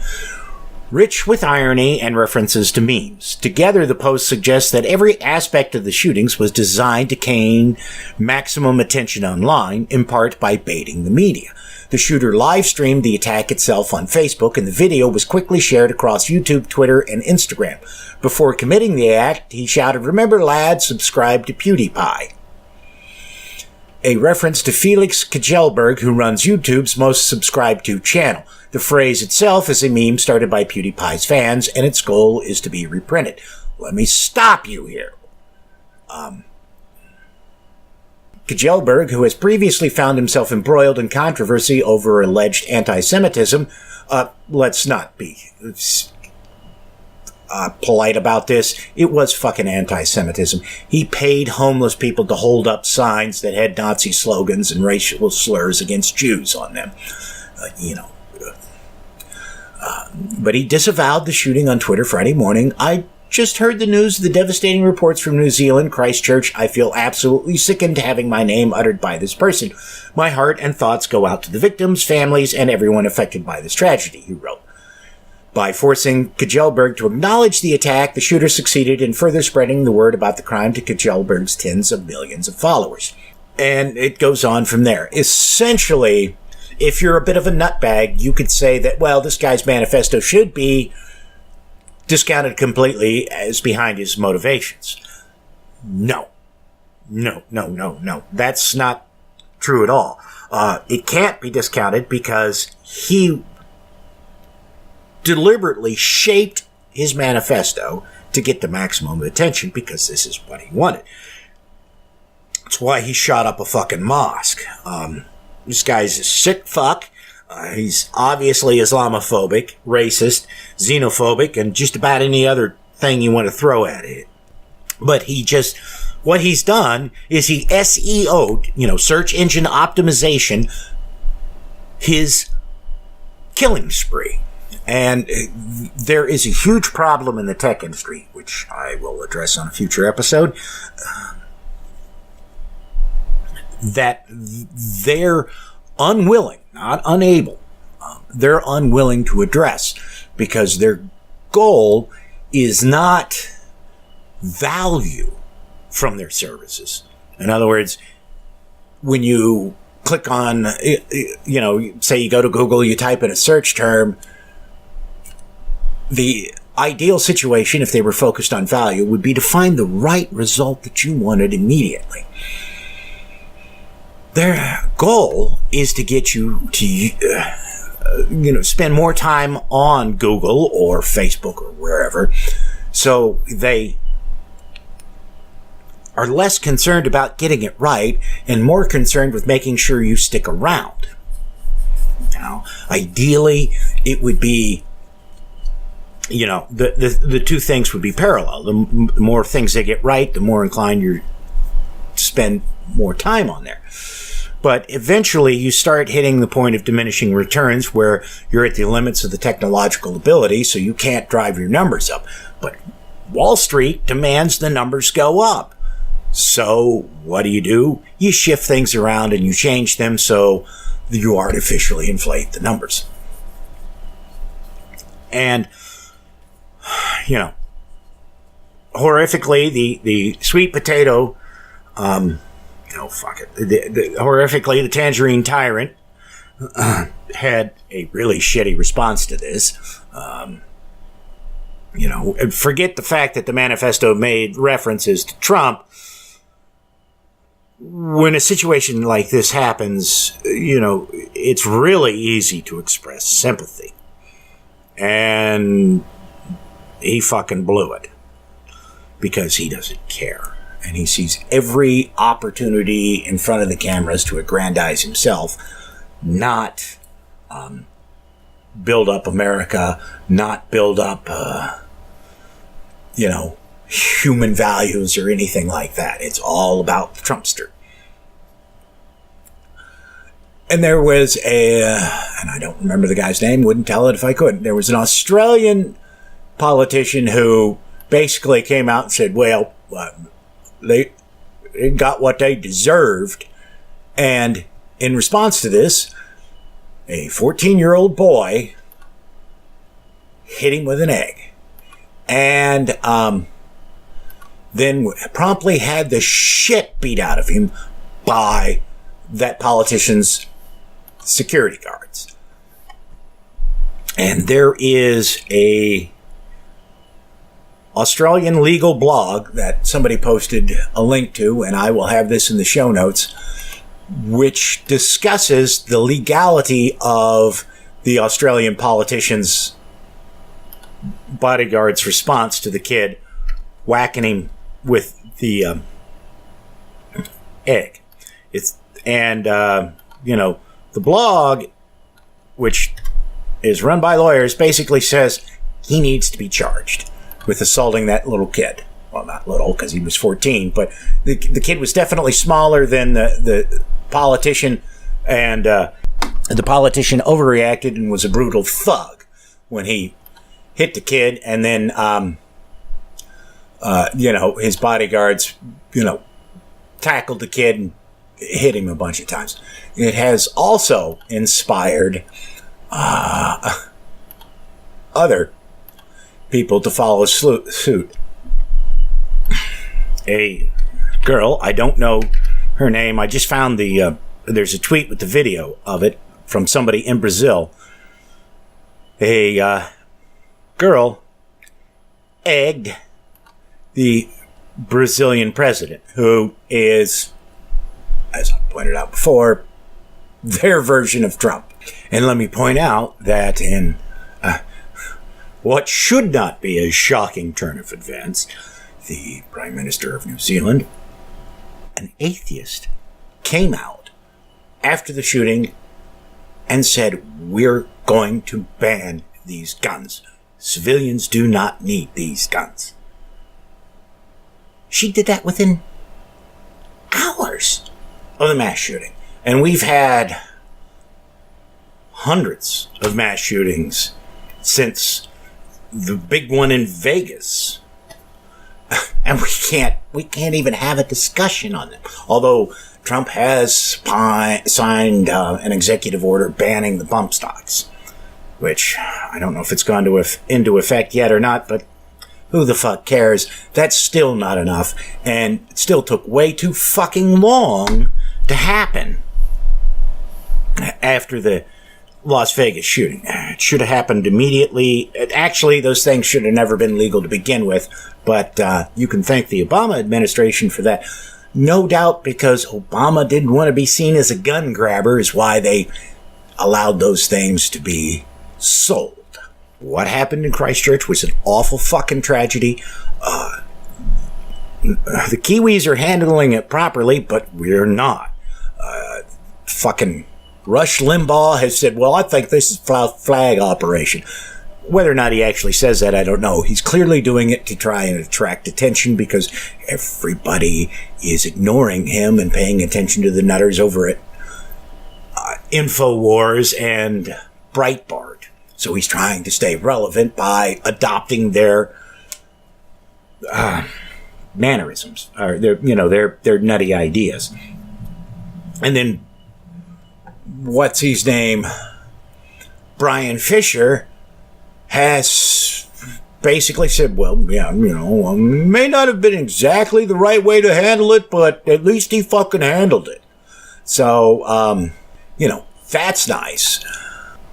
rich with irony and references to memes. Together, the post suggests that every aspect of the shootings was designed to gain maximum attention online, in part by baiting the media. The shooter live-streamed the attack itself on Facebook, and the video was quickly shared across YouTube, Twitter, and Instagram. Before committing the act, he shouted, "Remember, lads, subscribe to PewDiePie," a reference to Felix Kjellberg, who runs YouTube's most subscribed to channel. The phrase itself is a meme started by PewDiePie's fans, and its goal is to be reprinted. Let me stop you here. Kjellberg, who has previously found himself embroiled in controversy over alleged anti-Semitism, let's not be polite about this. It was fucking anti-Semitism. He paid homeless people to hold up signs that had Nazi slogans and racial slurs against Jews on them. But he disavowed the shooting on Twitter Friday morning. "I just heard the news of the devastating reports from New Zealand, Christchurch. I feel absolutely sickened having my name uttered by this person. My heart and thoughts go out to the victims, families, and everyone affected by this tragedy," he wrote. By forcing Kjellberg to acknowledge the attack, the shooter succeeded in further spreading the word about the crime to Kjellberg's tens of millions of followers. And it goes on from there. Essentially, if you're a bit of a nutbag, you could say that, well, this guy's manifesto should be discounted completely as behind his motivations. No. That's not true at all. It can't be discounted because he deliberately shaped his manifesto to get the maximum attention, because this is what he wanted. That's why he shot up a fucking mosque. This guy's a sick fuck. He's obviously Islamophobic, racist, xenophobic, and just about any other thing you want to throw at it. But what he's done is he SEO'd, search engine optimization, his killing spree. And there is a huge problem in the tech industry, which I will address on a future episode, that they're unwilling, not unable, they're unwilling to address, because their goal is not value from their services. In other words, when you click on, say you go to Google, you type in a search term, the ideal situation, if they were focused on value, would be to find the right result that you wanted immediately. Their goal is to get you to, spend more time on Google or Facebook or wherever, so they are less concerned about getting it right and more concerned with making sure you stick around. Now, ideally, it would be, the two things would be parallel. The more things they get right, the more inclined you're to spend more time on there. But eventually you start hitting the point of diminishing returns where you're at the limits of the technological ability, so you can't drive your numbers up. But Wall Street demands the numbers go up. So what do? You shift things around and you change them so you artificially inflate the numbers. And, horrifically, the sweet potato, horrifically, the Tangerine Tyrant had a really shitty response to this. Forget the fact that the manifesto made references to Trump. When a situation like this happens, it's really easy to express sympathy. And he fucking blew it. Because he doesn't care. And he sees every opportunity in front of the cameras to aggrandize himself, not build up America, not build up, human values or anything like that. It's all about the Trumpster. And there was and I don't remember the guy's name, wouldn't tell it if I could. There was an Australian politician who basically came out and said, well, they got what they deserved. And in response to this, a 14-year-old boy hit him with an egg. And then promptly had the shit beat out of him by that politician's security guards. And there is a Australian legal blog that somebody posted a link to, and I will have this in the show notes, which discusses the legality of the Australian politician's bodyguard's response to the kid whacking him with the egg. The blog, which is run by lawyers, basically says he needs to be charged with assaulting that little kid. Well, not little, because he was 14, but the kid was definitely smaller than the politician, and the politician overreacted and was a brutal thug when he hit the kid, and then, his bodyguards, tackled the kid and hit him a bunch of times. It has also inspired other people to follow suit. A girl, I don't know her name, I just found there's a tweet with the video of it from somebody in Brazil. A girl egged the Brazilian president, who is, as I pointed out before, their version of Trump. And let me point out that in what should not be a shocking turn of events, the Prime Minister of New Zealand, an atheist, came out after the shooting and said, we're going to ban these guns. Civilians do not need these guns. She did that within hours of the mass shooting. And we've had hundreds of mass shootings since the big one in Vegas. And we can't even have a discussion on them. Although Trump has signed an executive order banning the bump stocks, which I don't know if it's gone into effect yet or not, but who the fuck cares? That's still not enough, and it still took way too fucking long to happen after the Las Vegas shooting. It should have happened immediately. Actually, those things should have never been legal to begin with, but you can thank the Obama administration for that. No doubt because Obama didn't want to be seen as a gun grabber is why they allowed those things to be sold. What happened in Christchurch was an awful fucking tragedy. The Kiwis are handling it properly, but we're not. Fucking Rush Limbaugh has said, well, I think this is a flag operation. Whether or not he actually says that, I don't know. He's clearly doing it to try and attract attention because everybody is ignoring him and paying attention to the nutters over at InfoWars and Breitbart. So he's trying to stay relevant by adopting their mannerisms, or their nutty ideas. And then what's his name? Brian Fisher has basically said, well, yeah, may not have been exactly the right way to handle it, but at least he fucking handled it. So, that's nice.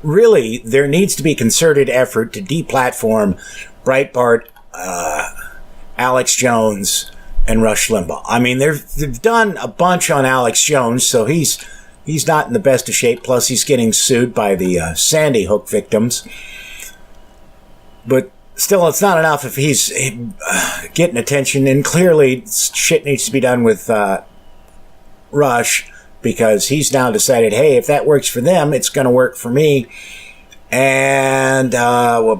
Really, there needs to be concerted effort to deplatform Breitbart, Alex Jones, and Rush Limbaugh. I mean, they've done a bunch on Alex Jones, so he's not in the best of shape. Plus, he's getting sued by the Sandy Hook victims. But still, it's not enough if he's getting attention. And clearly, shit needs to be done with Rush, because he's now decided, hey, if that works for them, it's going to work for me. And,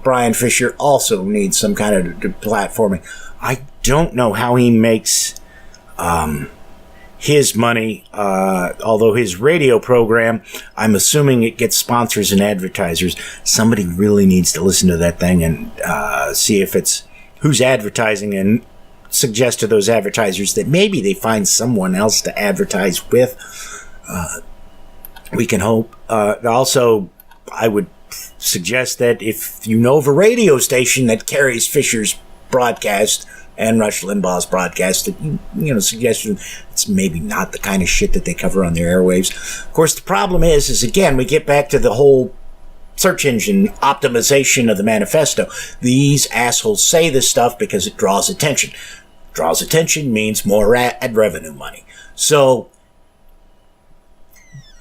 Brian Fisher also needs some kind of platforming. I don't know how he makes his money, although his radio program, I'm assuming it gets sponsors and advertisers. Somebody really needs to listen to that thing and see if it's who's advertising, and suggest to those advertisers that maybe they find someone else to advertise with. We can hope. Also, I would suggest that if you know of a radio station that carries Fisher's broadcast and Rush Limbaugh's broadcast, that suggestion, it's maybe not the kind of shit that they cover on their airwaves. Of course, the problem is again, we get back to the whole search engine optimization of the manifesto. These assholes say this stuff because it draws attention. Draws attention means more ad revenue money. So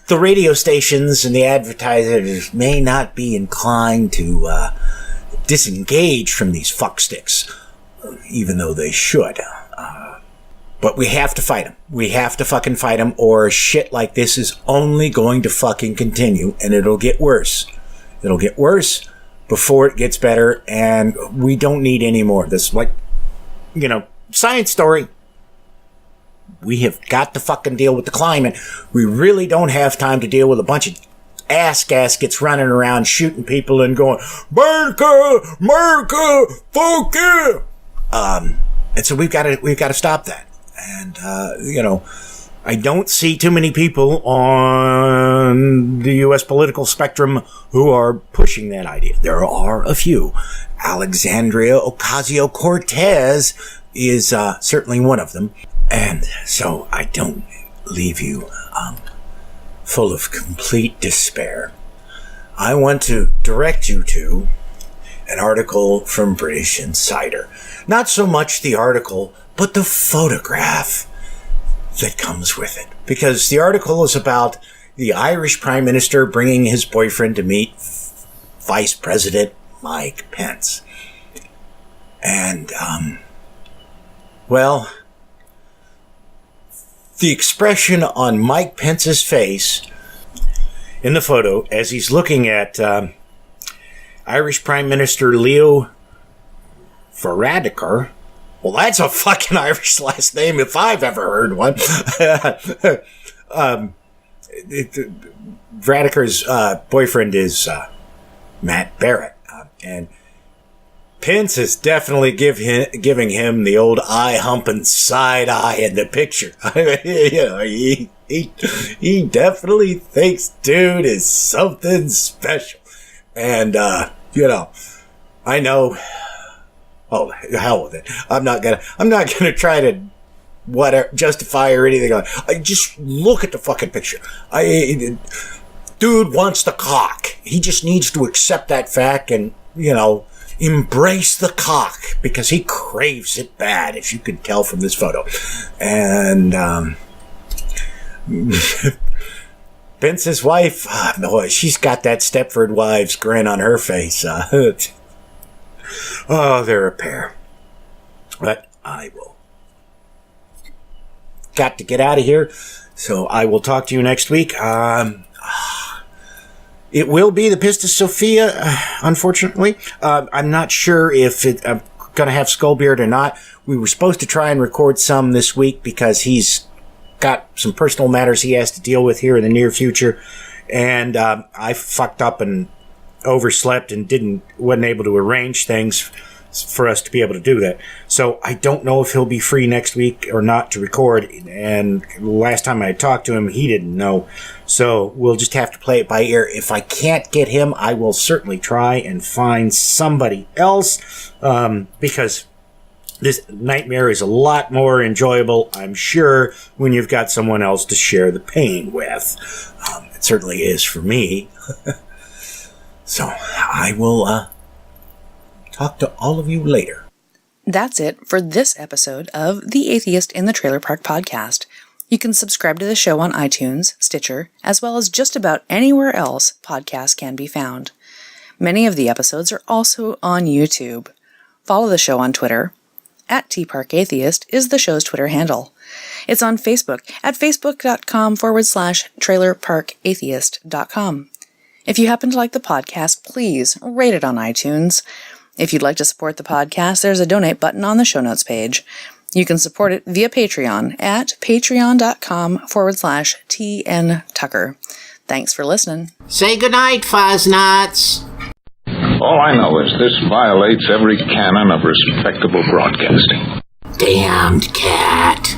the radio stations and the advertisers may not be inclined to disengage from these fucksticks, even though they should. But we have to fight them. We have to fucking fight them, or shit like this is only going to fucking continue, and it'll get worse. It'll get worse before it gets better, and we don't need any more. This, science story. We have got to fucking deal with the climate. We really don't have time to deal with a bunch of ass gaskets running around shooting people and going, America, fuck yeah. And so we've got to stop that. And, I don't see too many people on the U.S. political spectrum who are pushing that idea. There are a few. Alexandria Ocasio-Cortez is certainly one of them. And so I don't leave you full of complete despair. I want to direct you to an article from British Insider. Not so much the article, but the photograph that comes with it. Because the article is about the Irish Prime Minister bringing his boyfriend to meet Vice President Mike Pence. And, the expression on Mike Pence's face in the photo as he's looking at Irish Prime Minister Leo Varadkar. Well, that's a fucking Irish last name if I've ever heard one. Varadkar's boyfriend is Matt Barrett. And Pence is definitely giving him the old eye-humping side eye in the picture. He definitely thinks dude is something special. And, I know. Oh, hell with it. I'm not gonna try to justify or anything. I just look at the fucking picture. Dude wants the cock. He just needs to accept that fact and, embrace the cock because he craves it bad, if you could tell from this photo. And, Pence's wife, boy, she's got that Stepford Wives grin on her face. Oh, they're a pair. But I will. Got to get out of here, so I will talk to you next week. It will be the Pistis Sophia, unfortunately. I'm not sure if I'm going to have Skullbeard or not. We were supposed to try and record some this week because he's got some personal matters he has to deal with here in the near future. And I fucked up and overslept and wasn't able to arrange things for us to be able to do that. So I don't know if he'll be free next week or not to record. And last time I talked to him, he didn't know. So we'll just have to play it by ear. If I can't get him, I will certainly try and find somebody else, because this nightmare is a lot more enjoyable, I'm sure, when you've got someone else to share the pain with. It certainly is for me. So I will talk to all of you later. That's it for this episode of The Atheist in the Trailer Park Podcast. You can subscribe to the show on iTunes, Stitcher, as well as just about anywhere else podcasts can be found. Many of the episodes are also on YouTube. Follow the show on Twitter. @TParkAtheist is the show's Twitter handle. It's on Facebook at facebook.com/trailerparkatheist.com. If you happen to like the podcast, please rate it on iTunes. If you'd like to support the podcast, there's a donate button on the show notes page. You can support it via Patreon at patreon.com/TNTucker. Thanks for listening. Say goodnight, Fuzz-Nuts. All I know is this violates every canon of respectable broadcasting. Damned cat.